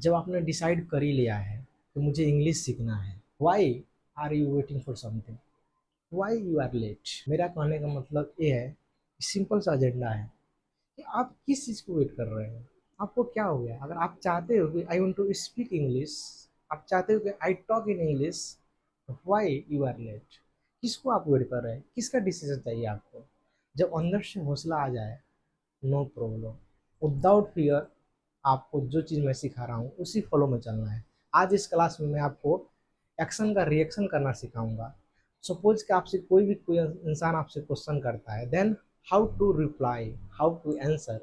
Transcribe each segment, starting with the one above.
जब आपने डिसाइड कर ही लिया है कि मुझे इंग्लिश सीखना है, why are you waiting for something, why you are late. मेरा कहने का मतलब ये है, सिंपल सा एजेंडा है कि आप किस चीज़ को वेट कर रहे हैं। आपको क्या हो गया? अगर आप चाहते हो कि I want to speak English, आप चाहते हो कि I talk in English, why you are late. किसको आप वेट कर रहे हैं? किसका डिसीजन चाहिए आपको? जब अंदर से हौसला आ जाए, नो प्रॉब्लम, विदाउट फियर आपको जो चीज़ मैं सिखा रहा हूँ उसी फॉलो में चलना है। आज इस क्लास में मैं आपको एक्शन का रिएक्शन करना सिखाऊंगा। सपोज कि आपसे कोई इंसान आपसे क्वेश्चन करता है, then how to reply, how to answer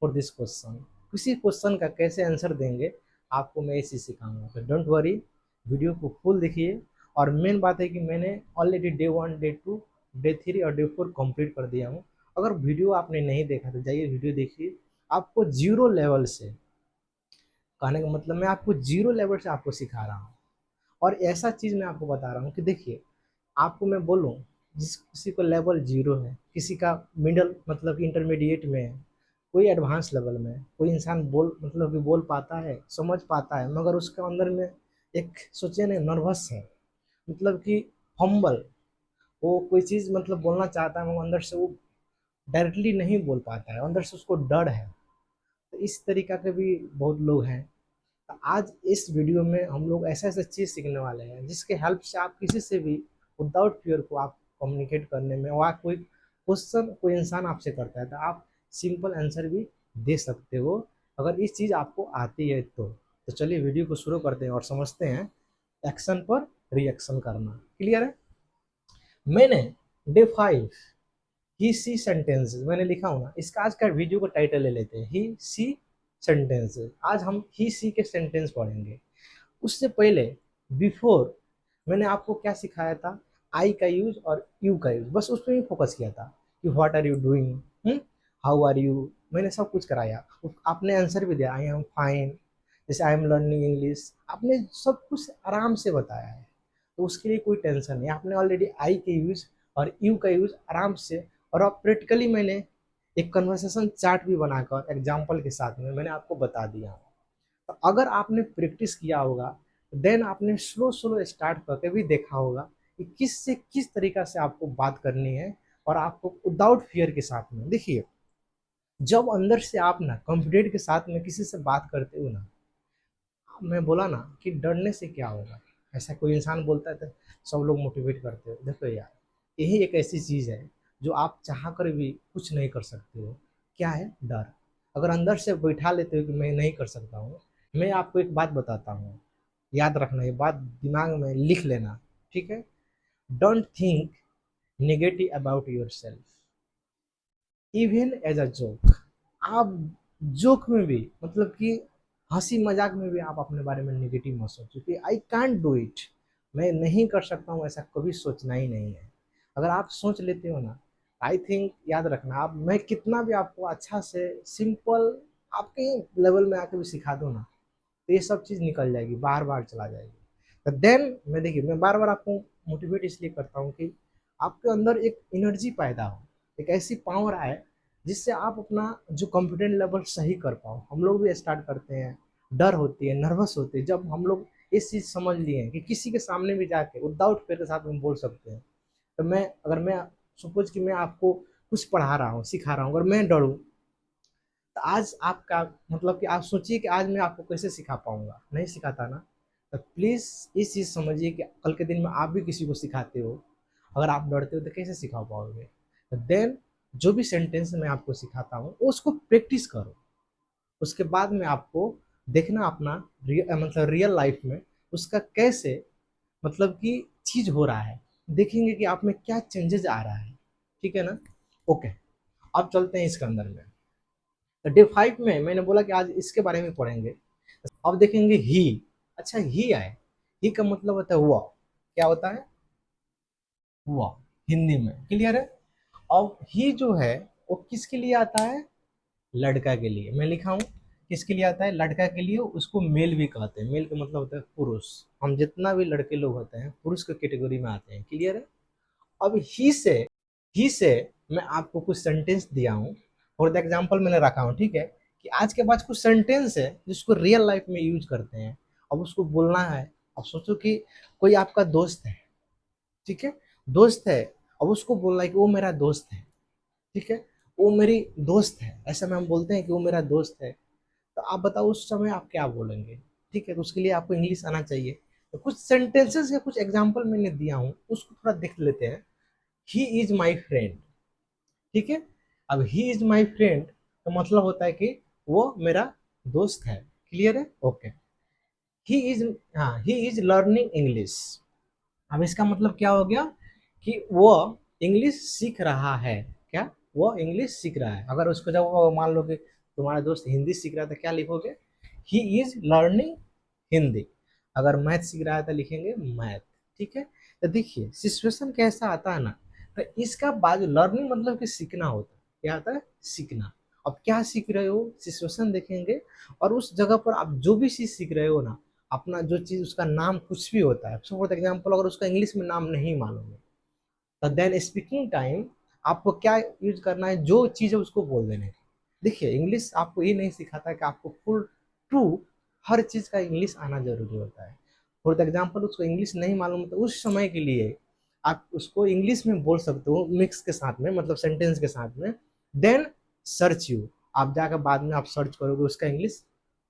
for this question. किसी क्वेश्चन का कैसे आंसर देंगे, आपको मैं ये चीज़ सिखाऊंगा। तो डोंट वरी, वीडियो को फुल देखिए। और मेन बात है कि मैंने ऑलरेडी डे 1, डे 2, डे 3 और डे 4 कंप्लीट कर दिया हूँ। अगर वीडियो आपने नहीं देखा तो जाइए वीडियो देखिए। आपको जीरो लेवल से, कहने का मतलब मैं आपको जीरो लेवल से आपको सिखा रहा हूँ। और ऐसा चीज़ मैं आपको बता रहा हूँ कि देखिए, आपको मैं बोलूँ, जिस किसी को लेवल जीरो है, किसी का मिडल मतलब इंटरमीडिएट में है, कोई एडवांस लेवल में है, कोई इंसान बोल मतलब कि बोल पाता है, समझ पाता है, मगर उसके अंदर में एक सोचिए ना नर्वस है, मतलब कि हम्बल, वो कोई चीज़ मतलब बोलना चाहता है मगर अंदर से वो डायरेक्टली नहीं बोल पाता है, अंदर से उसको डर है। तो इस तरीका के भी बहुत लोग हैं। तो आज इस वीडियो में हम लोग ऐसा ऐसा चीज़ सीखने वाले हैं जिसके हेल्प से आप किसी से भी विदाउट फियर को आप कम्युनिकेट करने में, वहाँ कोई क्वेश्चन कोई इंसान आपसे करता है तो आप सिंपल आंसर भी दे सकते हो, अगर इस चीज़ आपको आती है तो चलिए वीडियो को शुरू करते हैं और समझते हैं एक्शन पर रिएक्शन करना। क्लियर है? मैंने डे 5 ही सी सेंटेंसेस मैंने लिखा हूँ ना, इसका आज का वीडियो का टाइटल ले लेते हैं, ही सी सेंटेंसेस। आज हम ही सी के सेंटेंस पढ़ेंगे। उससे पहले, बिफोर, मैंने आपको क्या सिखाया था? आई का यूज और यू का यूज, बस उस पर ही फोकस किया था कि what are you doing, how are you, मैंने सब कुछ कराया। आपने आंसर भी दिया, आई एम फाइन, जैसे आई एम लर्निंग इंग्लिश, आपने सब कुछ आराम से बताया है। तो उसके लिए कोई टेंशन नहीं, आपने ऑलरेडी आई के यूज और यू का यूज आराम से। और अब प्रैक्टिकली मैंने एक कन्वर्सेशन चार्ट भी बनाकर एग्जाम्पल के साथ में मैंने आपको बता दिया। तो अगर आपने प्रैक्टिस किया होगा, देन आपने स्लो स्लो स्टार्ट करके भी देखा होगा कि किस से किस तरीका से आपको बात करनी है। और आपको विदाउट फियर के साथ में, देखिए, जब अंदर से आप ना कॉन्फिडेंट के साथ में किसी से बात करते हो ना, मैं बोला ना कि डरने से क्या होगा। ऐसा कोई इंसान बोलता है तो सब लोग मोटिवेट करते हो, देखो यार, यही एक ऐसी चीज़ है जो आप चाह कर भी कुछ नहीं कर सकते हो। क्या है? डर। अगर अंदर से बैठा लेते हो कि मैं नहीं कर सकता हूँ, मैं आपको एक बात बताता हूँ, याद रखना, ये बात दिमाग में लिख लेना, ठीक है? Don't think negative about yourself even as a joke. आप जोक में भी, मतलब कि हंसी मजाक में भी आप अपने बारे में नेगेटिव मत सोचो कि आई कांट डू इट, मैं नहीं कर सकता हूँ, ऐसा कभी सोचना ही नहीं है। अगर आप सोच लेते हो ना, आई थिंक, याद रखना, आप, मैं कितना भी आपको अच्छा से सिंपल आपके लेवल में आके भी सिखा दूँ ना, तो ये सब चीज़ निकल जाएगी, बार बार चला जाएगी। तो देन मैं, देखिए, मैं बार बार आपको मोटिवेट इसलिए करता हूँ कि आपके अंदर एक एनर्जी पैदा हो, एक ऐसी पावर आए जिससे आप अपना जो कॉन्फिडेंट लेवल सही कर पाओ। हम लोग भी स्टार्ट करते हैं, डर होती है, नर्वस होती है, जब हम लोग इस चीज़ समझ लिए हैं कि किसी के सामने भी जाके विदाउट फेयर के साथ हम बोल सकते हैं। तो मैं, अगर मैं सपोज कि मैं आपको कुछ पढ़ा रहा हूँ, सिखा रहा हूँ, अगर मैं डरूँ, तो आज आपका मतलब कि आप सोचिए कि आज मैं आपको कैसे सिखा पाऊंगा, नहीं सिखाता ना। तो प्लीज़ इस चीज़ समझिए कि कल के दिन में आप भी किसी को सिखाते हो, अगर आप डरते हो तो कैसे सिखा पाओगे। तो देन जो भी सेंटेंस मैं आपको सिखाता हूँ उसको प्रैक्टिस करो, उसके बाद में आपको देखना अपना मतलब रियल लाइफ में उसका कैसे, मतलब कि चीज़ हो रहा है, देखेंगे कि आप में क्या चेंजेस आ रहा है। ठीक है ना? ओके, अब चलते हैं इसके अंदर में। तो डे 5 में मैंने बोला कि आज इसके बारे में पढ़ेंगे। अब देखेंगे ही। अच्छा, ही आए, ही का मतलब होता है हुआ। क्या होता है? हुआ, हिंदी में। क्लियर है? अब ही जो है वो किसके लिए आता है? लड़का के लिए। मैं लिखा हूँ किसके लिए आता है? लड़का के लिए। उसको मेल भी कहते हैं, मेल का मतलब होता है पुरुष। हम जितना भी लड़के लोग होते हैं पुरुष के कैटेगरी में आते हैं। क्लियर है? अब ही से मैं आपको कुछ सेंटेंस दिया हूँ, फॉर द एग्जाम्पल मैंने रखा हूँ, ठीक है, कि आज के बाद कुछ सेंटेंस है जिसको रियल लाइफ में यूज करते हैं, अब उसको बोलना है। अब सोचो कि कोई आपका दोस्त है, ठीक है, दोस्त है, अब उसको बोलना है कि वो मेरा दोस्त है, ठीक है, वो मेरी दोस्त है, ऐसा में हम बोलते हैं कि वो मेरा दोस्त है। तो आप बताओ उस समय आप क्या बोलेंगे? ठीक है, तो उसके लिए आपको इंग्लिश आना चाहिए। तो कुछ सेंटेंसेस या कुछ एग्जाम्पल मैंने दिया हूँ, उसको थोड़ा देख लेते हैं। ही इज माई फ्रेंड, ठीक है, अब ही इज माई फ्रेंड तो मतलब होता है कि वो मेरा दोस्त है। क्लियर है? ओके। ही इज, हाँ, ही इज लर्निंग इंग्लिश। अब इसका मतलब क्या हो गया कि वो इंग्लिश सीख रहा है। क्या? वो इंग्लिश सीख रहा है। अगर उसको जब वो मान लो कि तुम्हारा दोस्त हिंदी सीख रहा था, क्या लिखोगे? He is learning Hindi. अगर मैथ सीख रहा है तो लिखेंगे मैथ। ठीक है, तो देखिए सिचुएशन कैसा आता है ना, तो इसका बाद लर्निंग मतलब कि सीखना होता है। क्या आता है? सीखना। अब क्या सीख रहे हो, सिचुएशन देखेंगे, और उस जगह पर आप जो भी चीज सीख रहे हो ना, अपना जो चीज उसका नाम कुछ भी होता है, फॉर एग्जाम्पल अगर उसका इंग्लिश में नाम नहीं मालूम है तो देन स्पीकिंग टाइम आपको क्या यूज करना है, जो चीज है उसको बोल देने का। देखिए इंग्लिश आपको ये नहीं सिखाता है कि आपको फुल ट्रू हर चीज का इंग्लिश आना जरूरी होता है। फॉर एग्जाम्पल उसको इंग्लिश नहीं मालूम है तो उस समय के लिए आप उसको इंग्लिश में बोल सकते हो, मिक्स के साथ में, मतलब सेंटेंस के साथ में। देन सर्च यू, आप जाकर बाद में आप सर्च करोगे उसका इंग्लिश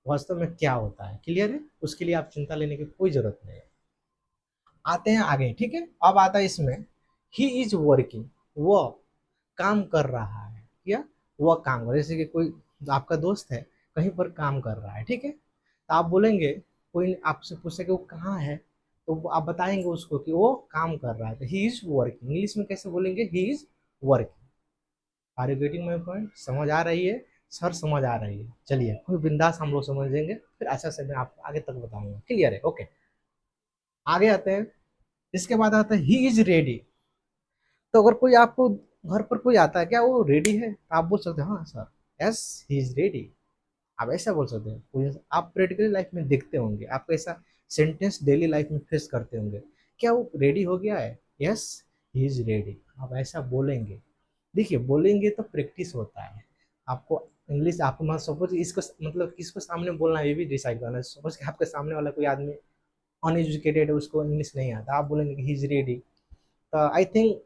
वास्तव में क्या होता है। क्लियर है? उसके लिए आप चिंता लेने की कोई जरूरत नहीं है। आते हैं आगे, ठीक है, अब आता है इसमें ही इज वर्किंग, वो काम कर रहा है, या वो काम कर, जैसे कि कोई आपका दोस्त है कहीं पर काम कर रहा है, ठीक है, तो आप बोलेंगे, कोई आपसे पूछे कि वो कहाँ है, तो आप बताएंगे उसको कि वो काम कर रहा है, तो ही इज वर्किंग इंग्लिश में कैसे बोलेंगे? He is working. Are you getting my point? समझ आ रही है? सर समझ आ रही है, चलिए कोई बिंदास हम लोग समझेंगे, फिर अच्छा से मैं आपको आगे तक बताऊंगा। क्लियर है? ओके, आगे आते हैं। इसके बाद आता है ही इज रेडी। तो अगर कोई आपको घर पर कोई आता है, क्या वो रेडी है, तो आप बोल सकते हैं हाँ sir, yes he is ready. आप ऐसा बोल सकते हैं। कोई आप प्रैक्टिकली लाइफ में देखते होंगे, आप ऐसा सेंटेंस डेली लाइफ में फेस करते होंगे, क्या वो रेडी हो गया है? Yes he is ready. आप ऐसा बोलेंगे। देखिए बोलेंगे तो प्रैक्टिस होता है। आपको इंग्लिश, आपको मतलब सपोज इसको मतलब किसको सामने बोलना है ये भी डिसाइड करना है। सपोज कि आपके सामने वाला कोई आदमी अनएजुकेटेड है, उसको इंग्लिश नहीं आता, आप बोलेंगे कि ही इज रेडी, तो आई थिंक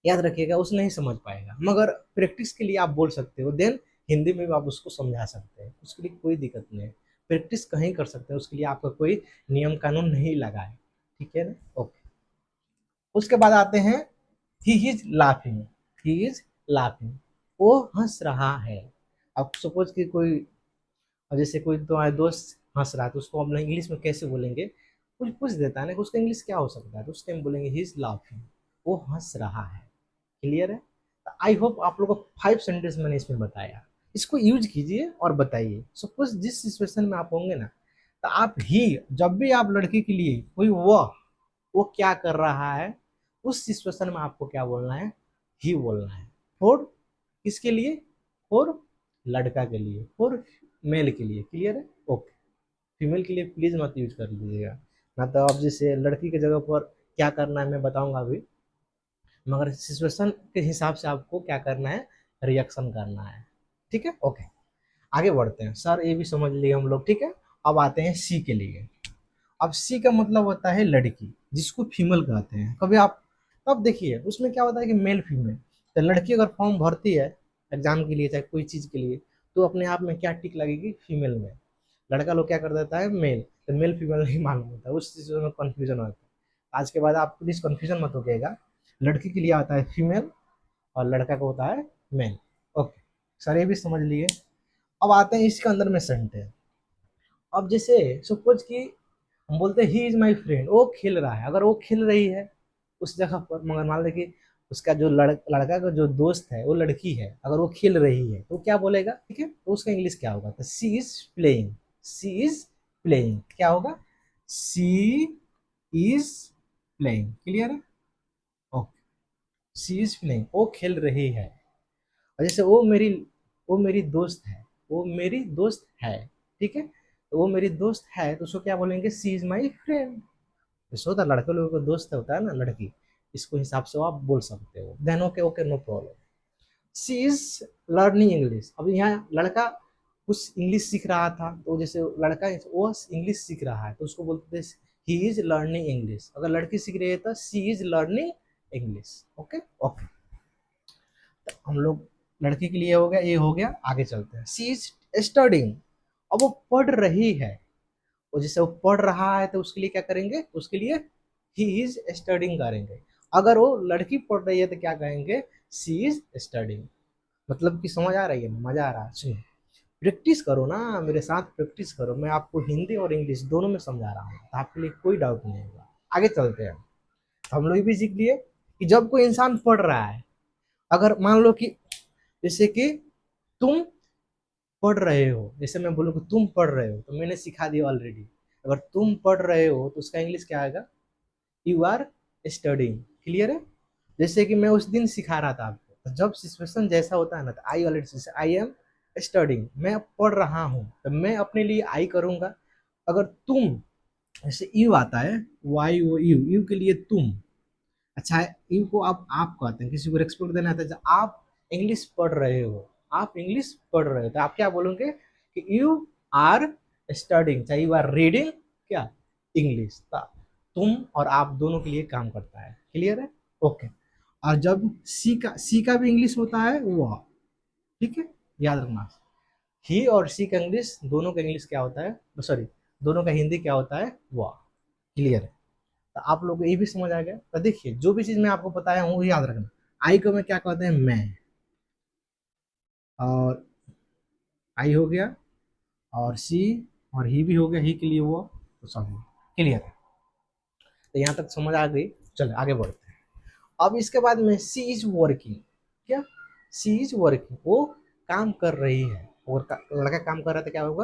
याद रखिएगा उसे नहीं समझ पाएगा। मगर प्रैक्टिस के लिए आप बोल सकते हो, देन हिंदी में भी आप उसको समझा सकते हैं, उसके लिए कोई दिक्कत नहीं है। प्रैक्टिस कहीं कर सकते हैं, उसके लिए आपका कोई नियम कानून नहीं लगा है। ठीक है ना? ओके। उसके बाद आते हैं he is laughing. He is laughing, वो हंस रहा है। अब सपोज कि कोई, और जैसे कोई तुम्हारे दोस्त हंस रहा है तो उसको हम इंग्लिश में कैसे बोलेंगे? कुछ पूछ देता है ना कि उसका इंग्लिश क्या हो सकता है, तो उस टाइम बोलेंगे ही इज लाफिंग, वो हंस रहा है। क्लियर है? आई होप आप लोगों को 5 सेंटेंस मैंने इसमें बताया, इसको यूज कीजिए और बताइए। सपोज जिस सिचुएशन में आप होंगे ना, तो आप ही, जब भी आप लड़की के लिए कोई वो क्या कर रहा है, उस सिचुएशन में आपको क्या बोलना है? ही बोलना है। फॉर किसके लिए? फॉर लड़का के लिए, फॉर मेल के लिए। क्लियर है? ओके। फीमेल के लिए प्लीज मत यूज कर लीजिएगा, ना तो आप जैसे लड़की की जगह पर क्या करना है मैं बताऊंगा अभी, मगर सिचुएशन के हिसाब से आपको क्या करना है, रिएक्शन करना है। ठीक है? ओके, आगे बढ़ते हैं। सर ये भी समझ लिए हम लोग, ठीक है। अब आते हैं सी के लिए। अब सी का मतलब होता है लड़की, जिसको फीमेल कहते हैं। कभी आप, अब देखिए उसमें क्या होता है कि मेल फीमेल, तो लड़की अगर फॉर्म भरती है एग्जाम के लिए चाहे कोई चीज के लिए, तो अपने आप में क्या टिक लगेगी? फीमेल में। लड़का लोग क्या कर देता है? मेल, तो मेल फीमेल नहीं मालूम होता, उस चीज में कंफ्यूजन होता है। आज के बाद आप प्लीज कंफ्यूजन मत होगा। लड़की के लिए आता है फीमेल और लड़का को होता है मेल। ओके, सर ये भी समझ लिए। अब आते हैं इसके अंदर में सेंटेंस। अब जैसे सपोज कि हम बोलते हैं ही इज माई फ्रेंड, वो खेल रहा है, अगर वो खेल रही है उस जगह पर, मगर मान लो कि उसका जो लड़का का जो दोस्त है वो लड़की है, अगर वो खेल रही है तो क्या बोलेगा? ठीक है, तो उसका इंग्लिश क्या होगा? तो she is playing. She is playing क्या होगा? She is playing. क्लियर है? ओके, सी इज प्लेइंग, वो खेल रही है। और जैसे वो मेरी दोस्त है, वो मेरी दोस्त है, ठीक है, तो वो मेरी दोस्त है तो उसको क्या बोलेंगे? सी इज माई फ्रेंड। जैसे होता है लड़के लोगों को दोस्त होता है ना लड़की, इसको हिसाब से आप बोल सकते हो। Then okay, okay no problem. She is learning English. अब यहाँ लड़का कुछ इंग्लिश सीख रहा था, तो जैसे लड़का है वो इंग्लिश सीख रहा है तो उसको बोलते थे ही इज लर्निंग इंग्लिश। अगर लड़की सीख रही है तो she is learning English. Okay okay, तो हम लोग लड़की के लिए हो गया, ये हो गया। आगे चलते हैं, सी इज स्टडिंग। अब वो पढ़ रही है, और जैसे वो पढ़ रहा है तो उसके लिए क्या करेंगे, उसके लिए ही इज स्टडिंग करेंगे। अगर वो लड़की पढ़ रही है तो क्या कहेंगे, सी इज स्टडिंग। मतलब कि समझ आ रही है, मजा आ रहा है। सुनो, प्रैक्टिस करो ना, मेरे साथ प्रैक्टिस करो, मैं आपको हिंदी और इंग्लिश दोनों में समझा रहा हूँ, तो आपके लिए कोई डाउट नहीं होगा। आगे चलते हैं, तो हम लोग भी सीख लिए कि जब कोई इंसान पढ़ रहा है, अगर मान लो कि जैसे कि तुम पढ़ रहे हो, जैसे मैं बोलूँ कि तुम पढ़ रहे हो, तो मैंने सिखा दिया ऑलरेडी। अगर तुम पढ़ रहे हो तो उसका इंग्लिश क्या आएगा, यू आर स्टडिंग। क्लियर है। जैसे कि मैं उस दिन सिखा रहा था आपको, तो जब सिचुएशन जैसा होता है ना, तो I already, I am studying, मैं पढ़ रहा हूँ, तो मैं अपने लिए आई करूंगा। अगर तुम, जैसे यू आता है, वाई ओ यू, यू के लिए तुम। अच्छा है, यू को आप कहते हैं, किसी को रेस्पेक्ट देना है, तो आप इंग्लिश पढ़ रहे हो, आप इंग्लिश पढ़ रहे हो, तो आप क्या बोलोगे कि यू आर स्टडिंग, चाहे यू आर रीडिंग क्या, इंग्लिश। तुम और आप दोनों के लिए काम करता है। क्लियर है। ओके। और जब सी का भी इंग्लिश होता है वह, ठीक है, याद रखना। ही और सी का इंग्लिश, दोनों का इंग्लिश क्या होता है, सॉरी, दोनों का हिंदी क्या होता है, वह। क्लियर है। तो आप लोग को ये भी समझ आ गया। तो देखिए, जो भी चीज मैं आपको बताया हूँ वो याद रखना। आई को मैं क्या कहते हैं, मैं, और आई हो गया, और सी और ही भी हो गया, ही के लिए वो, तो सब क्लियर है। तो यहाँ तक समझ आ गई। चलो आगे बढ़ते हैं। अब इसके बाद में सी इज वर्किंग, क्या, सी इज वर्किंग, वो काम कर रही है, और लड़का काम कर रहा था, क्या होगा,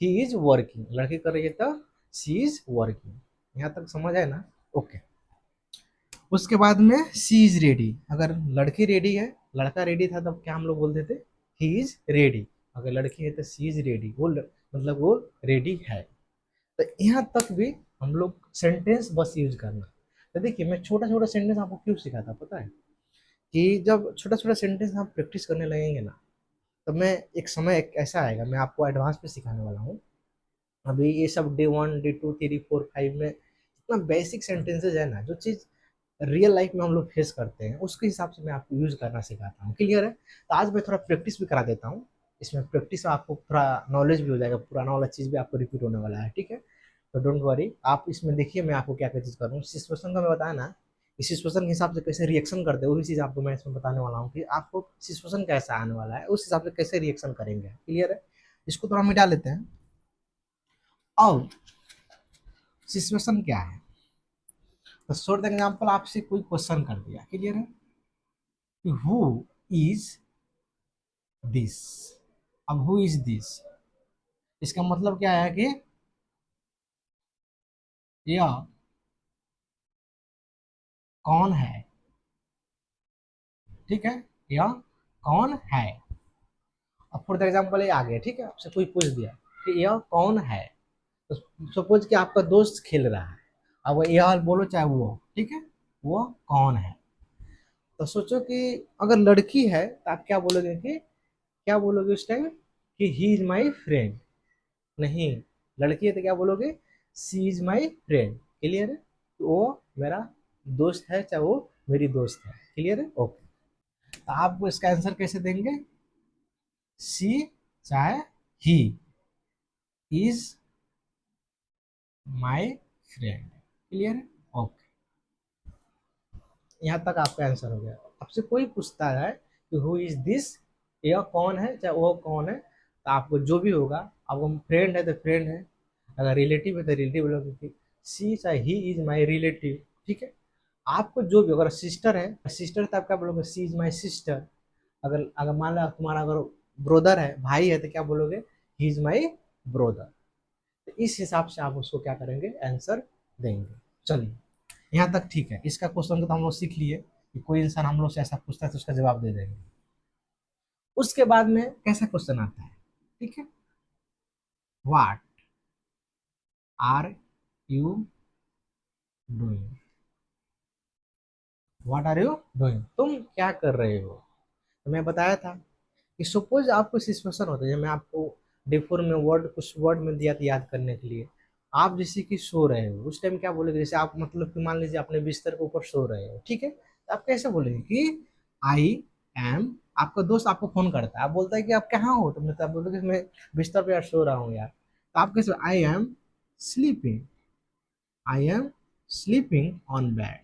ही इज वर्किंग। लड़की कर रही है तो सी इज वर्किंग। यहाँ तक समझ है ना। ओके। उसके बाद में सी इज रेडी। अगर लड़की रेडी है, लड़का रेडी था, तब क्या हम लोग बोलते थे, ही इज रेडी। अगर लड़की है तो सी इज रेडी, वो मतलब वो रेडी है। तो यहाँ तक भी हम लोग सेंटेंस बस यूज करना। तो देखिए, मैं छोटा छोटा सेंटेंस आपको क्यों सिखाता पता है, कि जब छोटा छोटा सेंटेंस आप प्रैक्टिस करने लगेंगे ना, तो मैं एक समय एक ऐसा आएगा, मैं आपको एडवांस में सिखाने वाला हूँ। अभी ये सब डे 1 डे 2 3 4 5 में इतना बेसिक सेंटेंसेज है ना, जो चीज़ रियल लाइफ में हम लोग फेस करते हैं, उसके हिसाब से मैं आपको यूज करना सिखाता हूँ। क्लियर है। तो आज मैं थोड़ा प्रैक्टिस भी करा देता हूँ। इसमें प्रैक्टिस आपको थोड़ा नॉलेज भी हो जाएगा, पुराना वाला चीज़ भी आपको रिपीट होने वाला है। ठीक है। तो डोंट वरी, आप इसमें देखिए मैं आपको क्या क्या चीज़ कर रहा हूँ। सिचुएशन का मैं बताया ना, इस सिचुएशन के हिसाब से कैसे रिएक्शन करते हैं, वही चीज़ आपको मैं इसमें बताने वाला हूँ, कि आपको सिचुएशन कैसा आने वाला है, उस हिसाब से कैसे रिएक्शन करेंगे। क्लियर है। इसको थोड़ा मिटा लेते हैं। अब सिचुएशन क्या है, तो शॉर्ट एग्जाम्पल आपसे कोई क्वेश्चन कर दिया। क्लियर है। Who is this. अब हु इज दिस, इसका मतलब क्या है कि यह कौन है। ठीक है, यह कौन है। अब फॉर एग्जाम्पल ये आ गया, ठीक है, आपसे कोई पूछ दिया कि यह कौन है, तो सपोज कि आपका दोस्त खेल रहा है, अब यह बोलो चाहे वो, ठीक है, वो कौन है। तो सोचो कि अगर लड़की है तो आप क्या बोलोगे, कि क्या बोलोगे उस टाइम, कि ही इज माई फ्रेंड। नहीं, लड़की है तो क्या बोलोगे, सी इज माई फ्रेंड। क्लियर है। तो वो मेरा दोस्त है, चाहे वो मेरी दोस्त है। क्लियर है। ओके। तो आपको इसका आंसर कैसे देंगे, सी चाहे he is my friend. Clear है। ओके। यहाँ तक आपका आंसर हो गया। आपसे कोई पूछता है कि हु इज दिस, यह कौन है, चाहे वो कौन है, तो आपको जो भी होगा, आपको फ्रेंड है तो फ्रेंड है, अगर रिलेटिव है तो रिलेटिव बोलोगे, सी चाहे ही इज माई रिलेटिव। ठीक है। आपको जो भी, अगर सिस्टर है, सिस्टर तो आप क्या बोलोगे, सी इज माई सिस्टर। अगर अगर मान लो तुम्हारा अगर ब्रोदर है, भाई है, तो क्या बोलोगे, ही इज माई ब्रोदर। तो इस हिसाब से आप उसको क्या करेंगे, आंसर देंगे। चलिए, यहाँ तक ठीक है। इसका क्वेश्चन को तो हम लोग सीख लिए, कि कोई इंसान हम लोग से ऐसा पूछता है तो उसका जवाब दे देंगे। उसके बाद में कैसा क्वेश्चन आता है, ठीक है, what are you doing. What are you doing, तुम क्या कर रहे हो। तो मैं बताया था कि सपोज आपको सिचुएशन होता है, मैं आपको D4 में वर्ड कुछ वर्ड में दिया था याद करने के लिए। आप जैसे कि सो रहे हो उस टाइम क्या बोलेंगे, जैसे आप मतलब कि मान लीजिए अपने बिस्तर के ऊपर सो रहे हो, ठीक है, तो आप कैसे बोलेंगे कि आई एम, आपका दोस्त आपको फोन करता है, आप बोलता है कि आप कहाँ हो, तो मतलब आप बोलोगे मैं बिस्तर पे यार सो रहा हूँ यार, तो आप कैसे, I am sleeping, I am sleeping on bed,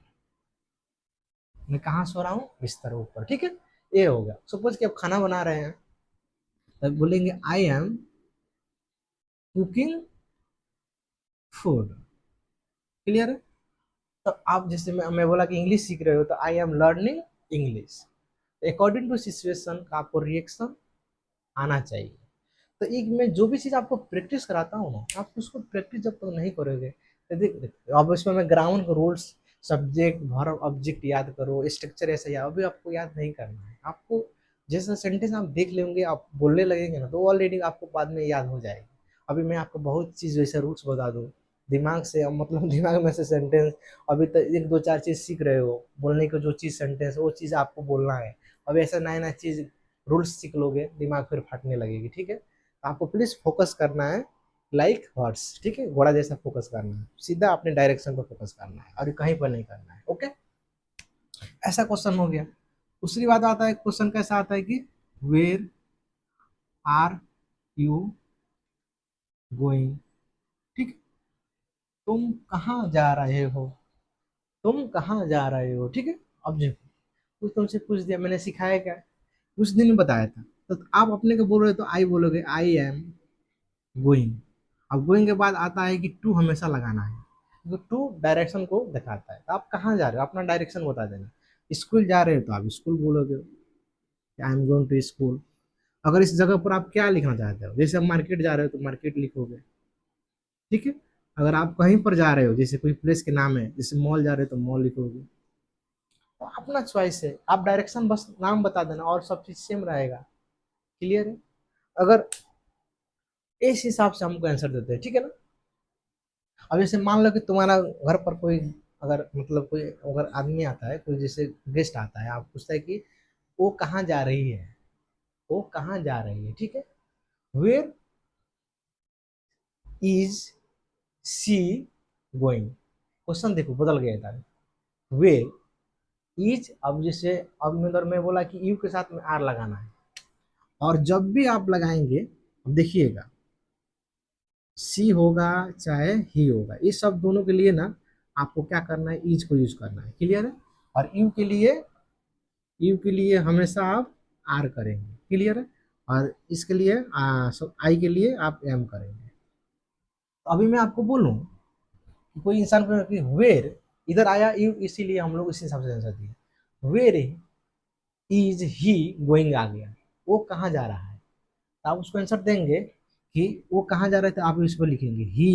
मैं कहाँ सो रहा हूँ, बिस्तर ऊपर, ठीक है। ये हो गया। सपोज कि आप खाना बना रहे हैं, तब बोलेंगे I am cooking food. Clear है। तो आप जैसे मैं बोला कि इंग्लिश सीख रहे हो, तो I am learning English. According to situation का आपको रिएक्शन आना चाहिए। तो एक मैं जो भी चीज़ आपको प्रैक्टिस कराता हूँ ना, आप उसको प्रैक्टिस जब तक नहीं करोगे, तो देख अब इसमें मैं ग्रामर के रूल्स, सब्जेक्ट वर्ब ऑब्जेक्ट याद करो, स्ट्रक्चर ऐसा याद, अभी आपको याद नहीं करना है। आपको जैसा सेंटेंस आप देख लेंगे, आप बोलने लगेंगे ना, तो ऑलरेडी आपको बाद में याद हो जाएगी। अभी मैं आपको बहुत चीज़ वैसे रूल्स बता दूँ दिमाग से, मतलब दिमाग में से सेंटेंस, अभी तक एक दो चार चीज़ सीख रहे हो बोलने को, जो चीज़ सेंटेंस वो चीज़ आपको बोलना है। अभी ऐसा नया नया चीज़ रूल्स सीख लोगे, दिमाग फिर फटने लगेगी, ठीक है। आपको प्लीज फोकस करना है, लाइक हॉर्स, ठीक है, घोड़ा जैसा फोकस करना है, सीधा अपने डायरेक्शन पर फोकस करना है और कहीं पर नहीं करना है। ओके, ऐसा क्वेश्चन हो गया। दूसरी बात आता है, क्वेश्चन कैसा आता है कि वेयर आर यू गोइंग, ठीक है, तुम कहाँ जा रहे हो, तुम कहाँ जा रहे हो, ठीक है। अब देखो, कुछ तुमसे पूछ दिया, मैंने सिखाया क्या, कुछ दिन में बताया था, तो आप अपने को बोल रहे हो तो आई बोलोगे, आई एम गोइंग। अब गोइंग के बाद आता है कि टू हमेशा लगाना है, क्योंकि टू डायरेक्शन को दिखाता है। तो आप कहाँ जा रहे हो, अपना डायरेक्शन बता देना। स्कूल जा रहे हो तो आप स्कूल बोलोगे, I am going to school. अगर इस जगह पर आप क्या लिखना चाहते हो, जैसे आप मार्केट जा रहे हो तो मार्केट लिखोगे, ठीक है। अगर आप कहीं पर जा रहे हो, जैसे कोई प्लेस के नाम है, जैसे मॉल जा रहे हो तो मॉल लिखोगे। तो अपना चॉइस है, आप डायरेक्शन बस नाम बता देना और सब चीज सेम रहेगा। क्लियर है। अगर इस हिसाब से हमको आंसर देते हैं, ठीक है ना। अब जैसे मान लो कि तुम्हारा घर पर कोई, अगर मतलब कोई अगर आदमी आता है, कोई जैसे गेस्ट आता है, आप पूछता है कि वो कहाँ जा रही है, वो कहाँ जा रही है, ठीक है। Where is she going, question देखो बदल गया था। वेयर इज, अब जैसे अब मैं बोला कि यू के साथ में आर लगाना है, और जब भी आप लगाएंगे, अब देखिएगा, सी होगा चाहे ही होगा, इस सब दोनों के लिए ना आपको क्या करना है, इज को यूज करना है। क्लियर है। और यू के लिए हमेशा आप आर करेंगे। क्लियर है। और इसके लिए आई के लिए आप एम करेंगे। तो अभी मैं आपको बोलूं कि कोई इंसान को कि वेर, इधर आया यू, इसीलिए हम लोग इसी हिसाब से आंसर दिए। वेर इज ही गोइंग आ गया, वो कहाँ जा रहा है, तो आप उसको आंसर देंगे कि वो कहाँ जा रहे थे, आप इस पर लिखेंगे ही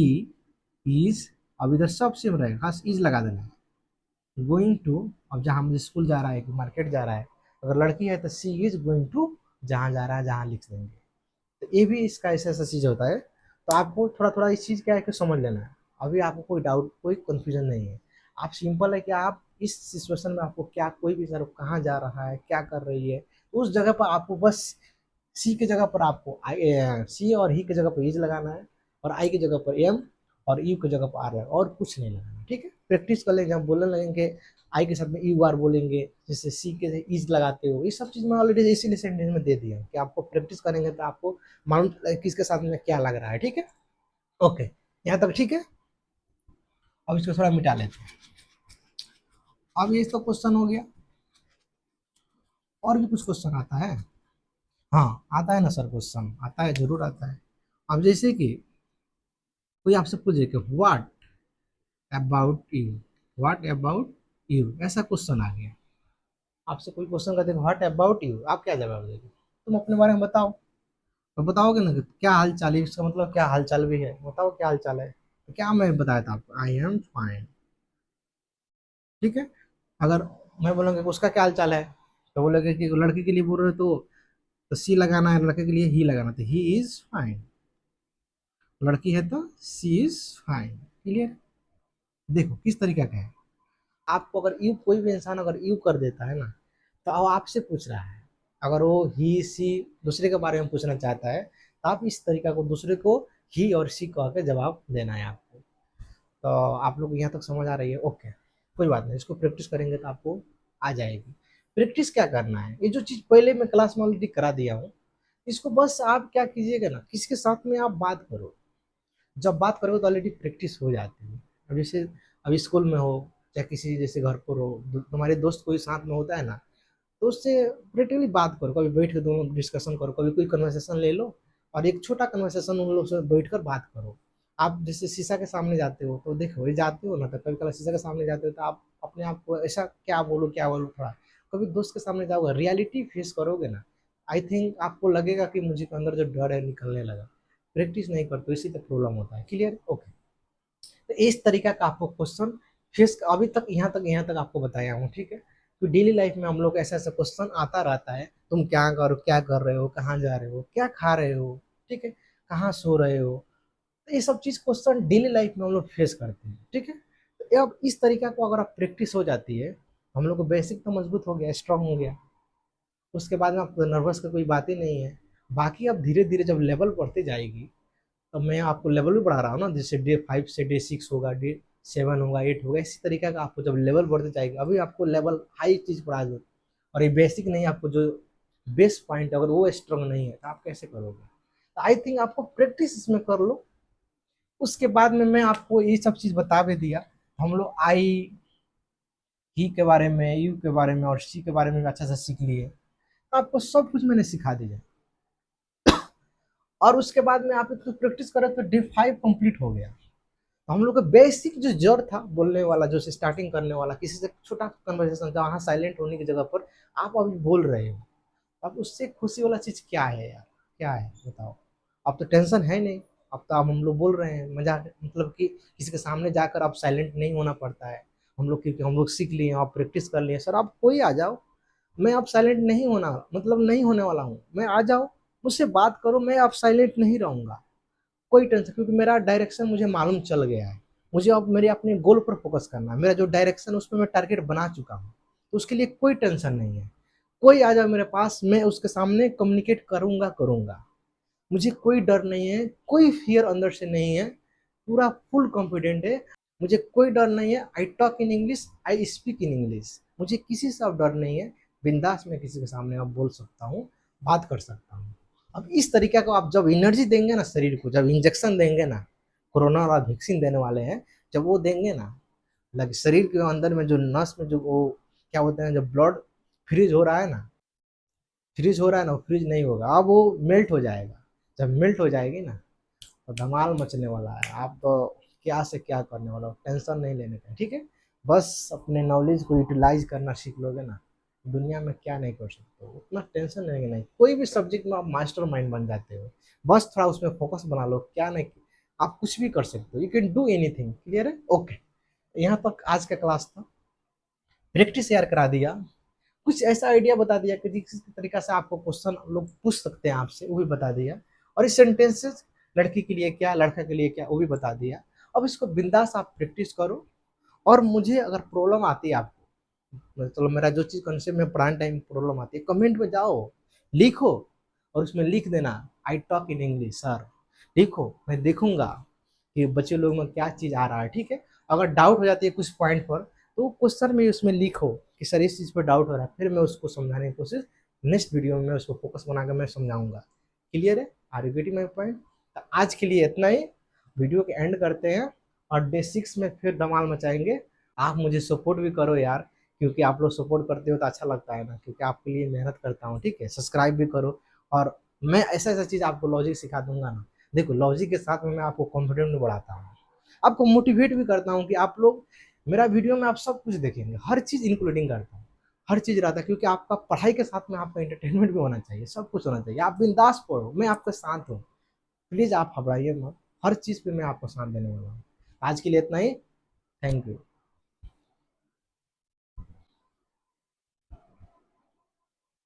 इज, अब इधर सब सेम रहेगा, खास इज लगा देना है। गोइंग टू, अब जहाँ मुझे स्कूल जा रहा है कि मार्केट जा रहा है, अगर लड़की है तो सी इज गोइंग टू, जहाँ जा रहा है जहाँ लिख देंगे। तो ये भी इसका ऐसा ऐसा चीज होता है। तो आपको थोड़ा थोड़ा इस चीज क्या है कि समझ लेना है। अभी आपको कोई डाउट कोई कंफ्यूजन नहीं है। आप सिंपल है कि आप इस सिचुएशन में आपको क्या, कोई भी सर कहाँ जा रहा है, क्या कर रही है, उस जगह पर आपको बस सी की जगह पर आपको आई, सी और ही की जगह पर इज लगाना है, और आई की जगह पर एम, और यू की जगह पर आर है, और कुछ नहीं लगाना। ठीक है, प्रैक्टिस कर लेंगे, हम बोलने लगेंगे आई के साथ में यू आर बोलेंगे, जैसे सी के इज लगाते हो, ये सब चीज मैं ऑलरेडी इसीलिए सेंटेंस में दे दिया कि आपको प्रैक्टिस करेंगे तो आपको मालूम चलेगा किसके साथ में क्या लग रहा है। ठीक है, ओके, यहाँ तक ठीक है। अब इसको थोड़ा मिटा लेते हैं। अब ये तो क्वेश्चन हो गया, और भी कुछ क्वेश्चन आता है। हाँ, आता है ना सर, क्वेश्चन आता है, जरूर आता है। अब जैसे कि कोई आपसे पूछे कि what about you, what about you, ऐसा क्वेश्चन आ गया। आपसे कोई क्वेश्चन करते हैं व्हाट अबाउट यू, आप क्या जवाब देंगे, तुम अपने बारे में बताओ। तो बताओगे ना कि क्या हाल चाल है, इसका मतलब क्या हाल चाल भी है, बताओ क्या हाल चाल है। तो क्या मैं बताया था आपको, आई एम फाइन। ठीक है। अगर मैं बोलूँगा कि उसका क्या हाल चाल है, तो बोलोगे कि लड़की के लिए बोल रहे हो तो सी लगाना है, लड़के के लिए ही लगाना, तो ही इज फाइन। लड़की है तो सी इज फाइन। क्लियर। देखो किस तरीके का है। आपको अगर यू, कोई भी इंसान अगर यू कर देता है ना, तो अब आपसे पूछ रहा है, अगर वो ही सी दूसरे के बारे में पूछना चाहता है तो आप इस तरीका को दूसरे को ही और सी कह के जवाब देना है आपको। तो आप लोग यहाँ तक समझ आ रही है? ओके, कोई बात नहीं, इसको प्रैक्टिस करेंगे तो आपको आ जाएगी। प्रैक्टिस क्या करना है, ये जो चीज़ पहले मैं क्लास में ऑलरेडी करा दिया हूँ, इसको बस आप क्या कीजिएगा ना, किसी के साथ में आप बात करो। जब बात करोगे तो ऑलरेडी प्रैक्टिस हो जाती है। अब जैसे अभी स्कूल में हो, चाहे किसी जैसे घर पर हो, तुम्हारे दोस्त कोई साथ में होता है ना, तो उससे रिलेटिवली बात करो, कभी बैठ के दोनों डिस्कशन करो, कभी कोई कन्वर्सेशन ले लो और एक छोटा कन्वर्सेशन उन लोग से बैठ कर बात करो। आप जैसे शीशा के सामने जाते हो तो देखो, ये जाते हो ना, तो कभी कभी शीशा के सामने जाते हो तो आप अपने आप को ऐसा क्या बोलूँ थोड़ा, कभी दोस्त के सामने जाओगे, रियलिटी फेस करोगे ना, आई थिंक आपको लगेगा कि मुझे के अंदर जो डर है निकलने लगा। प्रैक्टिस नहीं करते इसी तक प्रॉब्लम होता है। क्लियर? ओके। तो इस तरीका का आपको क्वेश्चन फेस अभी तक यहाँ तक आपको बताया हूँ, ठीक है। तो डेली लाइफ में हम लोग ऐसा ऐसा क्वेश्चन आता रहता है, तुम क्या कर रहे हो, कहाँ जा रहे हो, क्या खा रहे हो, ठीक है, कहाँ सो रहे हो। तो ये सब चीज़ क्वेश्चन डेली लाइफ में हम लोग फेस करते हैं, ठीक है। तो अब इस तरीका को अगर आप प्रैक्टिस हो जाती है, हम लोग को बेसिक तो मजबूत हो गया, स्ट्रांग हो गया, उसके बाद में आपको नर्वस का कोई बात ही नहीं है। बाकी अब धीरे धीरे जब लेवल बढ़ती जाएगी, तो मैं आपको लेवल भी बढ़ा रहा हूँ ना, जैसे डे 5 से डे 6 होगा, डे 7 होगा, 8 होगा, इसी तरीके का आपको जब लेवल बढ़ते जाएगा, अभी आपको लेवल हाई चीज़ पढ़ा दो और ये बेसिक नहीं, आपको जो बेस्ट पॉइंट अगर वो स्ट्रांग नहीं है तो आप कैसे करोगे। तो आई थिंक आपको प्रैक्टिस इसमें कर लो। उसके बाद में मैं आपको ये सब चीज़ बता भी दिया, हम लोग आई ही के बारे में, यू के बारे में और सी के बारे में भी अच्छा से सीख लिए, तो आपको सब कुछ मैंने सिखा दिया। और उसके बाद में आप इसको प्रैक्टिस करें तो डे 5 कंप्लीट हो गया। तो हम लोग का बेसिक जो जड़ था बोलने वाला, जो स्टार्टिंग करने वाला, किसी से छोटा कन्वर्सेशन जहाँ साइलेंट होने की जगह पर आप अभी बोल रहे हो, अब उससे खुशी वाला चीज़ क्या है यार, क्या है बताओ। अब तो टेंशन है नहीं, अब तो आप हम लोग बोल रहे हैं मजा, मतलब कि किसी के सामने जाकर आप साइलेंट नहीं होना पड़ता है। हम लोग क्योंकि हम लोग सीख लिए, आप प्रैक्टिस कर लिए, सर आप कोई आ जाओ, मैं अब साइलेंट नहीं होना, मतलब नहीं होने वाला हूँ, मैं आ जाओ, मुझसे बात करो, मैं अब साइलेंट नहीं रहूँगा। कोई टेंशन, क्योंकि मेरा डायरेक्शन मुझे मालूम चल गया है। मुझे अब मेरे अपने गोल पर फोकस करना है, मेरा जो डायरेक्शन उस पर मैं टारगेट बना चुका हूँ, तो उसके लिए कोई टेंशन नहीं है। कोई आ जाए मेरे पास, मैं उसके सामने कम्युनिकेट करूंगा करूंगा। मुझे कोई डर नहीं है, कोई फियर अंदर से नहीं है, पूरा फुल कॉन्फिडेंट है। मुझे कोई डर नहीं है, आई talk in English, I speak in English, मुझे किसी से अब डर नहीं है। बिंदास मैं किसी के सामने अब बोल सकता हूँ, बात कर सकता हूँ। अब इस तरीके को आप जब एनर्जी देंगे ना शरीर को, जब इंजेक्शन देंगे ना, कोरोना वाला वैक्सीन देने वाले हैं, जब वो देंगे ना, लगे शरीर के अंदर में जो नस में जो वो क्या होता है, जब ब्लड फ्रीज हो रहा है ना, फ्रीज हो रहा है ना, वो फ्रीज नहीं होगा, अब वो मेल्ट हो जाएगा। जब मेल्ट हो जाएगी ना, तो धमाल मचने वाला है। आप तो क्या से क्या करने वाला हो, टेंशन नहीं लेने का, ठीक है। बस अपने नॉलेज को यूटिलाइज करना सीख लोगे ना, दुनिया में क्या नहीं कर सकते हो, उतना टेंशन लेंगे नहीं। कोई भी सब्जेक्ट में आप मास्टर माइंड बन जाते हो, बस थोड़ा उसमें फोकस बना लो, क्या नहीं, आप कुछ भी कर सकते हो, you can do anything. Clear है? ओके। यहाँ तक आज का क्लास था, प्रैक्टिस यार करा दिया, कुछ ऐसा आइडिया बता दिया कि जिस तरीका से आपको क्वेश्चन लोग पूछ सकते हैं आपसे, वो भी बता दिया। और इस सेंटेंसेस लड़की के लिए क्या, लड़का के लिए क्या, वो भी बता दिया। अब इसको बिंदास आप प्रैक्टिस करो। और मुझे अगर प्रॉब्लम आती है आपको, मतलब मेरा जो चीज़ कंसेप्ट में पढ़ाने टाइम प्रॉब्लम आती है, कमेंट में जाओ, लिखो, और उसमें लिख देना आई टॉक इन इंग्लिश सर, लिखो, मैं देखूंगा कि बच्चे लोग में क्या चीज़ आ रहा है, ठीक है। अगर डाउट हो जाती है कुछ पॉइंट पर, तो क्वेश्चन में उसमें लिखो कि सर इस चीज़ पर डाउट हो रहा है, फिर मैं उसको समझाने की कोशिश, नेक्स्ट वीडियो में उसको फोकस बनाकर मैं समझाऊंगा। क्लियर है? Are you getting my point? तो आज के लिए इतना ही, वीडियो के एंड करते हैं, और डे 6 में फिर धमाल मचाएंगे। आप मुझे सपोर्ट भी करो यार, क्योंकि आप लोग सपोर्ट करते हो तो अच्छा लगता है ना, क्योंकि आपके लिए मेहनत करता हूँ, ठीक है। सब्सक्राइब भी करो, और मैं ऐसा ऐसा चीज़ आपको लॉजिक सिखा दूंगा ना, देखो लॉजिक के साथ में मैं आपको कॉन्फिडेंस भी बढ़ाता हूँ, आपको मोटिवेट भी करता हूँ कि आप लोग मेरा वीडियो में आप सब कुछ देखेंगे, हर चीज़ इंक्लूडिंग करता हूँ, हर चीज़ रहता है, क्योंकि आपका पढ़ाई के साथ में आपका एंटरटेनमेंट भी होना चाहिए, सब कुछ होना चाहिए। आप बिंदास पढ़ो, मैं आपके साथ हूँ, प्लीज़ आप घबराइए मत, हर चीज़ पे मैं आपको साथ देने वाला हूँ। आज के लिए इतना ही, थैंक यू।